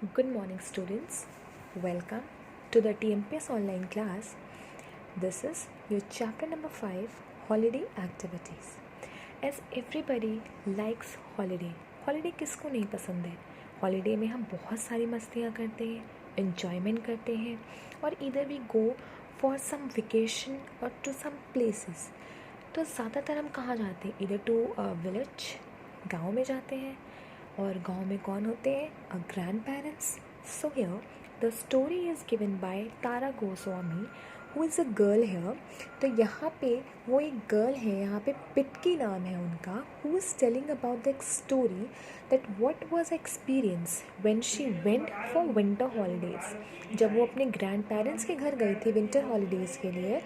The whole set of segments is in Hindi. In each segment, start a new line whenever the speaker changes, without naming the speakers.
Good morning, students. Welcome to the TMPS online class. This is your chapter number 5, Holiday Activities. As everybody likes holiday. Holiday किसको नहीं पसंद है? हॉलीडे में हम बहुत सारी मस्तियाँ करते हैं, enjoyment करते हैं और either we go for some vacation or to some places. तो ज़्यादातर हम कहाँ जाते हैं? Either to a village, गाँव में जाते हैं. और गांव में कौन होते हैं? A grand parents. So here the story is given by Tara Goswami who is a girl here. तो यहाँ पे वो एक गर्ल है, यहाँ पे पिटकी नाम है उनका, who is telling about the story that what was experience when she went for winter holidays. जब वो अपने ग्रैंड पेरेंट्स के घर गई थी विंटर हॉलीडेज़ के लिए,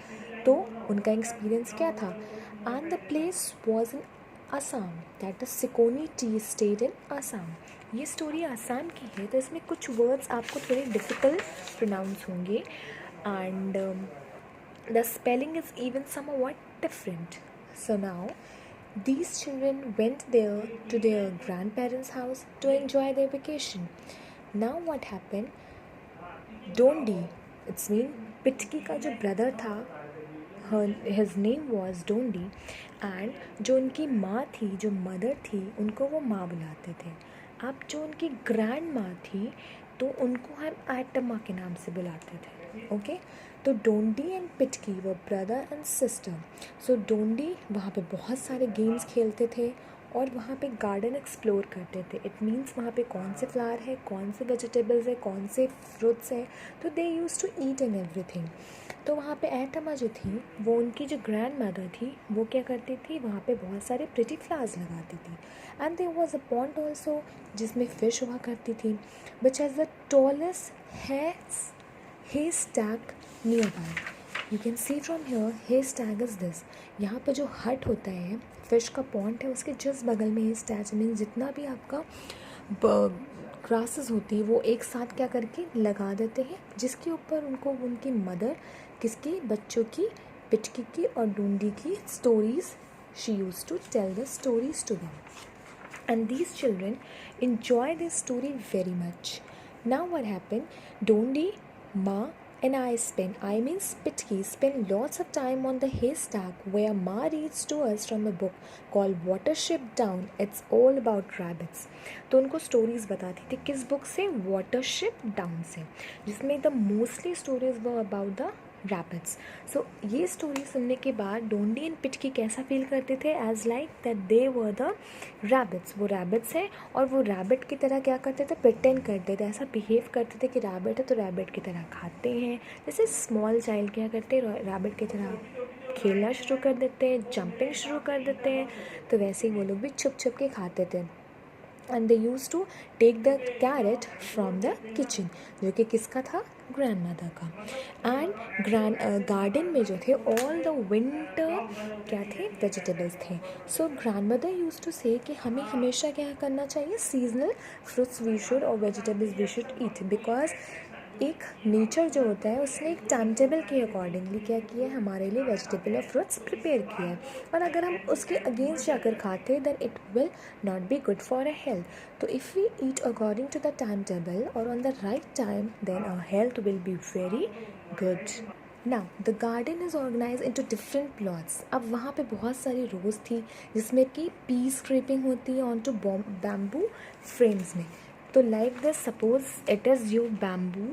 तो उनका एक्सपीरियंस क्या था. And the place was in Assam, that is Sikoni tea estate in Assam. ये स्टोरी आसाम की है, तो इसमें कुछ वर्ड्स आपको थोड़े डिफ़िकल्ट प्रोनाउंस होंगे and the spelling is even somewhat different. So now these children went there to their grandparents' house to enjoy their vacation. Now what happened? Dondi, it's mean पिटकी का जो ब्रदर था, his name was Dondi, and जो उनकी माँ थी, जो मदर थी, उनको वो माँ बुलाते थे. अब जो उनकी ग्रैंड माँ थी, तो उनको हम एटम्मा के नाम से बुलाते थे. ओके, तो डोंडी एंड पिटकी वो ब्रदर एंड सिस्टर. सो डोंडी वहाँ पे बहुत सारे गेम्स खेलते थे और वहाँ पे गार्डन एक्सप्लोर करते थे. इट मीन्स वहाँ पे कौन से फ्लावर है, कौन से वेजिटेबल्स है, कौन से फ्रूट्स हैं, तो they use to eat and everything. तो वहाँ पे एटमा जो थी, वो उनकी जो ग्रैंड मदर थी, वो क्या करती थी, वहाँ पे बहुत सारे प्रिटी फ्लावर्स लगाती थी. And there was a pond also जिसमें फ़िश हुआ करती थी, which has the tallest haystack nearby. You can see from here haystack is this. यहाँ पे जो हट होता है, फ़िश का पॉन्ड है, उसके जस्ट बगल में हे स्टैग मीन्स जितना भी आपका ग्रासेस होती है वो एक साथ क्या करके लगा देते हैं, जिसके ऊपर उनको उनकी मदर, किसकी, बच्चों की, पिटकी की और डूंडी की stories, she use to tell the stories to them. And these children enjoy this story very much. Now what happened? Dondi, Ma and I means Pitki, spend lots of time on the haystack where Ma reads to us from a book called Watership Down. It's all about rabbits. तो उनको स्टोरीज़ बताती थी. किस बुक से? Watership Down से, जिसमें the mostly stories were about the rabbits. So ये स्टोरी सुनने के बाद डोंडी एंड पिटकी कैसा फील करते थे? As like that they were the rabbits. वो रैबिट्स हैं और वो रैबिट की तरह क्या करते थे, प्रिटेंड करते थे, ऐसा बिहेव करते थे कि रैबिट है तो रैबिट की तरह खाते हैं. जैसे स्मॉल चाइल्ड क्या करते हैं, रैबिट की तरह खेलना शुरू कर देते हैं, जंपिंग शुरू कर देते हैं. तो वैसे ही वो लोग भी छुप छुप के खाते थे. And they use to take the carrot from the kitchen, जो कि किसका था? ग्रैंड मदर का. एंड गार्डन में जो थे ऑल द विंटर क्या थे? वेजिटेबल्स थे. So grandmother use to say कि हमें हमेशा क्या करना चाहिए? सीजनल फ्रूट्स वी शुड और vegetables we should eat, because एक नेचर जो होता है उसने एक टाइम टेबल के अकॉर्डिंगली क्या किया है, हमारे लिए वेजिटेबल और फ्रूट्स प्रिपेयर किया है. और अगर हम उसके अगेंस्ट जाकर खाते then it will not be good for a health. तो if we eat according to the time table और on the right time, then our health will be very good. Now the garden is organize into different plots. अब वहाँ पे बहुत सारी रोज़ थी जिसमें कि पी स्क्रेपिंग होती है ऑन टू बैम्बू फ्रेम्स में. तो like this, suppose it is your bamboo.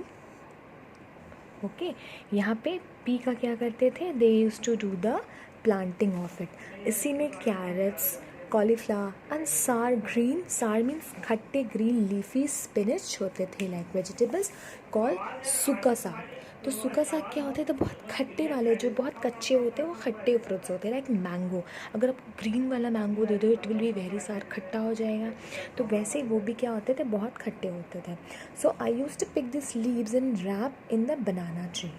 Okay, यहाँ पे पी का क्या करते थे? They use to do the planting of it. इसी में कैरेट्स, कॉलीफ्लावर एंड सार ग्रीन, सार मीन्स खट्टे ग्रीन लीफी स्पिनच होते थे, लाइक वेजिटेबल्स कॉल सूखा साग. तो सूखा साग क्या होते हैं? तो बहुत खट्टे वाले, जो बहुत कच्चे होते हैं वो खट्टे फ्रूट्स होते हैं, लाइक मैंगो. अगर आप ग्रीन वाला मैंगो दे दो इट विल बी वेरी सार, खट्टा हो जाएगा. तो वैसे ही वो भी क्या होते थे? बहुत खट्टे होते थे. So I use to pick this leaves and wrap in the banana tree.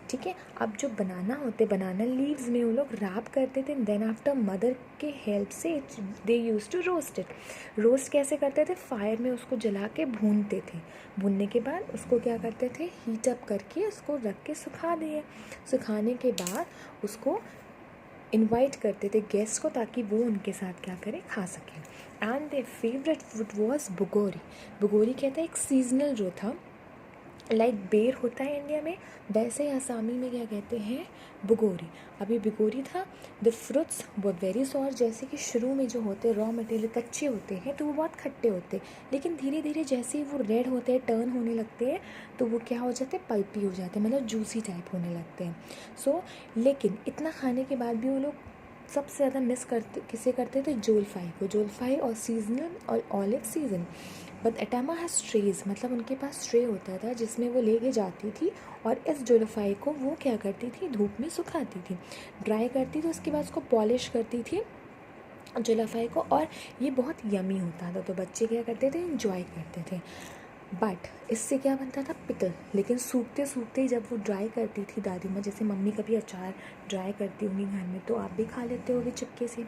ठीक है, अब जो बनाना होते, बनाना लीव्स में वो लोग रैप करते थे. देन आफ्टर मदर के हेल्प से they use to roast it. Roast कैसे करते थे? फायर में उसको जला के भूनते थे. भूनने के बाद उसको क्या करते थे? हीट अप करके उसको रख के सुखा दिए. सुखाने के बाद उसको इनवाइट करते थे गेस्ट को, ताकि वो उनके साथ क्या करें? खा सकें. And their favourite food was bugori. बुगोरी कहते हैं एक सीजनल जो था, लाइक बेर होता है इंडिया में, वैसे ही आसामी में क्या कहते हैं, बुगोरी. अभी बुगोरी था. द फ्रूट्स वो वेरी सॉर, जैसे कि शुरू में जो होते रॉ मटेरियल कच्चे होते हैं तो वो बहुत खट्टे होते हैं, लेकिन धीरे धीरे जैसे ही वो रेड होते हैं, टर्न होने लगते हैं, तो वो क्या हो जाते हैं, पल्पी हो जाते हैं, मतलब जूसी टाइप होने लगते हैं. सो लेकिन इतना खाने के बाद भी वो लोग सबसे ज़्यादा मिस करते किसे करते थे, जोलफाई को. जोलफाई और सीजनल और olive season. But Aitama has trees, मतलब उनके पास ट्रे होता था जिसमें वो लेके जाती थी, और इस जोलफाई को वो क्या करती थी, धूप में सुखाती थी, ड्राई करती थी, उसके बाद उसको पॉलिश करती थी जोलफाई को, और ये बहुत यमी होता था. तो बच्चे क्या करते थे, इन्जॉय करते थे. बट इससे क्या बनता था, पिकल. लेकिन सूखते सूखते जब वो ड्राई करती थी दादी माँ, जैसे मम्मी कभी अचार ड्राई करती होंगी घर में, तो आप भी खा लेते होगे चुपके से,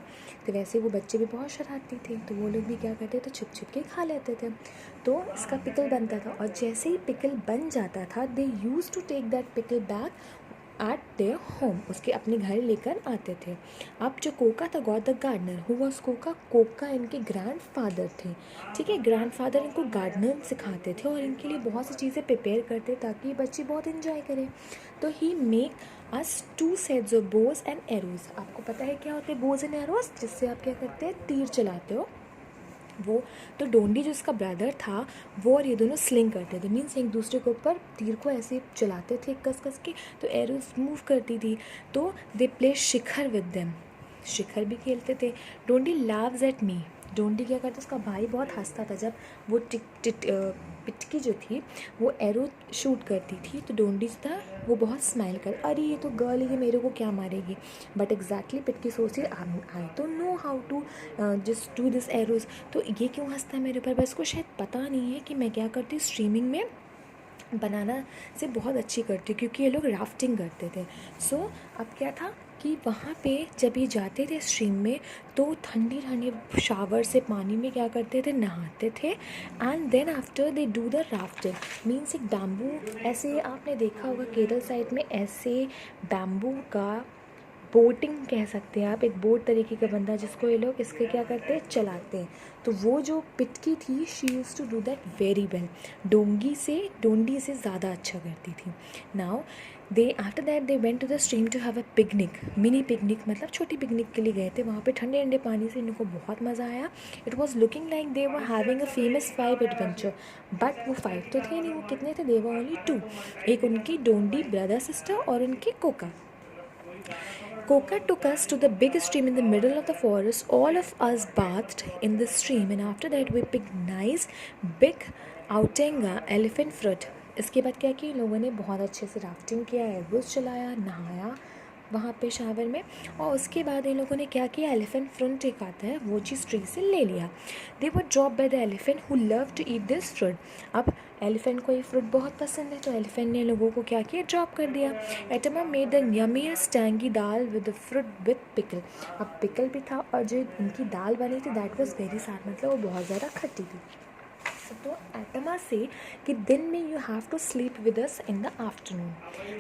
तो वैसे वो बच्चे भी बहुत शरारती थे, तो वो लोग भी क्या करते थे, छुप छुप के खा लेते थे. तो इसका पिकल बनता था, और जैसे ही पिकल बन जाता था, they use to take that pickle back at their home, उसके अपने घर लेकर आते थे. अब जो कोका था, god the gardener, who was Koka, Koka इनके ग्रैंडफादर थे. ठीक है, ग्रैंडफादर इनको गार्डनर सिखाते थे और इनके लिए बहुत सी चीज़ें प्रिपेयर करते ताकि बच्चे बहुत इन्जॉय करें. तो he make us 2 sets of bows and arrows. आपको पता है क्या होते हैं बोज एंड एरोज, जिससे आप क्या करते हैं, तीर चलाते हो. वो तो डोंडी जो उसका ब्रदर था, वो और ये दोनों स्लिंग करते थे, मीन्स एक दूसरे के ऊपर तीर को ऐसे चलाते थे कस कस के, तो एरोज मूव करती थी. तो they play shikar with them, शिखर भी खेलते थे. Dondi laughs at me. Dondi क्या करता, उसका भाई बहुत हंसता था जब वो पिटकी जो थी वो एरो शूट करती थी, तो डोंडी था वो बहुत स्माइल कर, अरे ये तो गर्ल, ये मेरे को क्या मारेगी. बट एग्जैक्टली पिटकी सोचती, आई तो know how to just do this arrows, तो ये क्यों हंसता है मेरे ऊपर. बस इसको शायद पता नहीं है कि मैं क्या करती हूँ, स्ट्रीमिंग में बनाना से बहुत अच्छी करती हूँ, क्योंकि ये लोग राफ्टिंग करते थे. सो अब क्या था कि वहाँ पे जब ये जाते थे स्ट्रीम में, तो ठंडी ठंडी शावर से पानी में क्या करते थे, नहाते थे. And then after they do the rafting, means एक बैम्बू, ऐसे आपने देखा होगा केरल साइड में, ऐसे बैम्बू का बोटिंग कह सकते हैं आप, एक बोट तरीके का बंदा जिसको ये लोग इसके क्या करते हैं, चलाते हैं. तो वो जो पिटकी थी, she use to do that very well, Dondi से ज़्यादा अच्छा करती थी. Now they after that they went to the stream to have a picnic, mini picnic, मतलब छोटी पिकनिक के लिए गए थे. वहाँ पे ठंडे ठंडे पानी से इनको बहुत मज़ा आया. It was looking like they were having a famous 5 adventure. But वो 5 तो थे नहीं, वो कितने थे, दे वर ओनली 2. एक उनकी डोंडी ब्रदर सिस्टर और उनकी Coca. Koka took us to the big stream in the middle of the forest. All of us bathed in the stream, and after that we picked nice big outenga elephant fruit. इसके बाद क्या किया, लोगों ने बहुत अच्छे से राफ्टिंग किया, एयरबोस चलाया, नहाया वहाँ पे शावर में, और उसके बाद इन लोगों ने क्या किया, एलिफेंट फ्रूट एक आता है, वो चीज़ ट्री से ले लिया. They were drop by the elephant who love to eat this fruit. अब एलिफेंट को ये फ्रूट बहुत पसंद है, तो एलिफेंट ने लोगों को क्या किया, ड्रॉप कर दिया. Aitama made the yummiest tangy dal with the fruit with pickle. अब पिकल भी था, और जो उनकी दाल बनी थी दैट वॉज वेरी सैड, मतलब वो बहुत ज़्यादा खट्टी थी. तो एटमा से कि दिन में you have to sleep with us in the afternoon.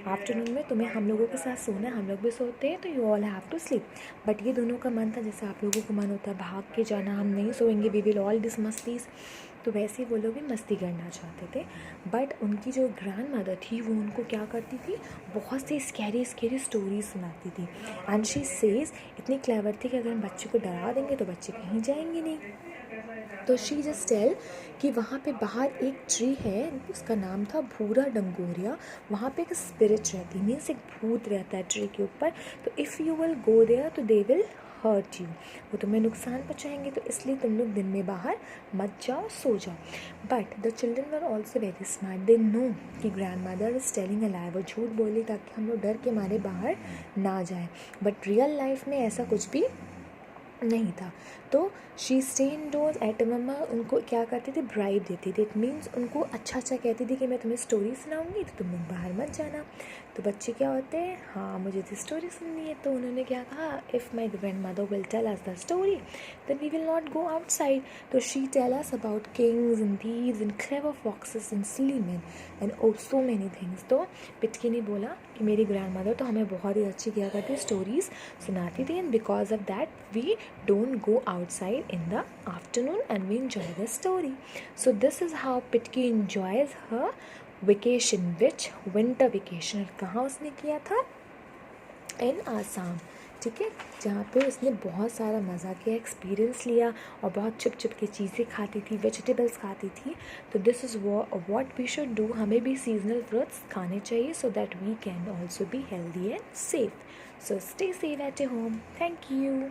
Afternoon में तुम्हें हम लोगों के साथ सोना है, हम लोग भी सोते हैं, तो you all have to sleep. But ये दोनों का मन था, जैसे आप लोगों को मन होता है भाग के जाना, हम नहीं सोएंगे, वी विल ऑल दिस मस्तीज, तो वैसे वो लोग भी मस्ती करना चाहते थे. बट उनकी जो ग्रैंड मदर थी वो उनको क्या करती थी, बहुत सी स्कैरी स्टोरीज सुनाती थी. एंड शी सेज, इतनी क्लेवर थी कि अगर हम बच्चे को डरा देंगे तो बच्चे कहीं जाएंगे नहीं. तो शी जस्ट टेल कि वहाँ पे बाहर एक ट्री है, उसका नाम था भूरा डंगोरिया. वहाँ पे एक स्पिरिट रहती, मीन्स एक भूत रहता है ट्री के ऊपर. तो if you will go there तो दे विल हर्ट यू, वो तुम्हें नुकसान पहुँचाएंगे, तो इसलिए तुम लोग दिन में बाहर मत जाओ, सो जाओ. But the children were also very smart. They know कि grandmother is telling a lie, वो झूठ बोली ताकि हम लोग डर के मारे बाहर ना जाएं. बट रियल लाइफ में ऐसा कुछ भी नहीं था. तो शी स्टे इंडोर्स. एटमा उनको क्या करती थी, ब्राइब देती थी. इट मीन्स उनको अच्छा अच्छा कहती थी कि मैं तुम्हें स्टोरी सुनाऊंगी तो तुम लोग बाहर मत जाना. तो बच्चे क्या होते हैं, हाँ मुझे तो स्टोरी सुननी है. तो उन्होंने क्या कहा, if my grandmother will tell us the story then we will not go outside. तो she tell us about kings and thieves and clever foxes and silly man and oh so many things. तो पिटकी ने बोला कि मेरी ग्रैंड मदर तो हमें बहुत ही अच्छी क्या करती, स्टोरीज़ सुनाती थी, and because of that we don't go out outside in the afternoon and we enjoy the story. So this is how Pitki enjoys her vacation, which winter vacation. कहाँ उसने किया था? In Assam. ठीक है, जहाँ पे उसने बहुत सारा मज़ा किया, एक्सपीरियंस लिया और बहुत छुप छुप के चीज़ें खाती थी, वेजिटेबल्स खाती थी. तो this is what we should do. हमें भी सीजनल फ्रूट्स खाने चाहिए so that we can also be healthy and safe. So stay safe at your home. Thank you.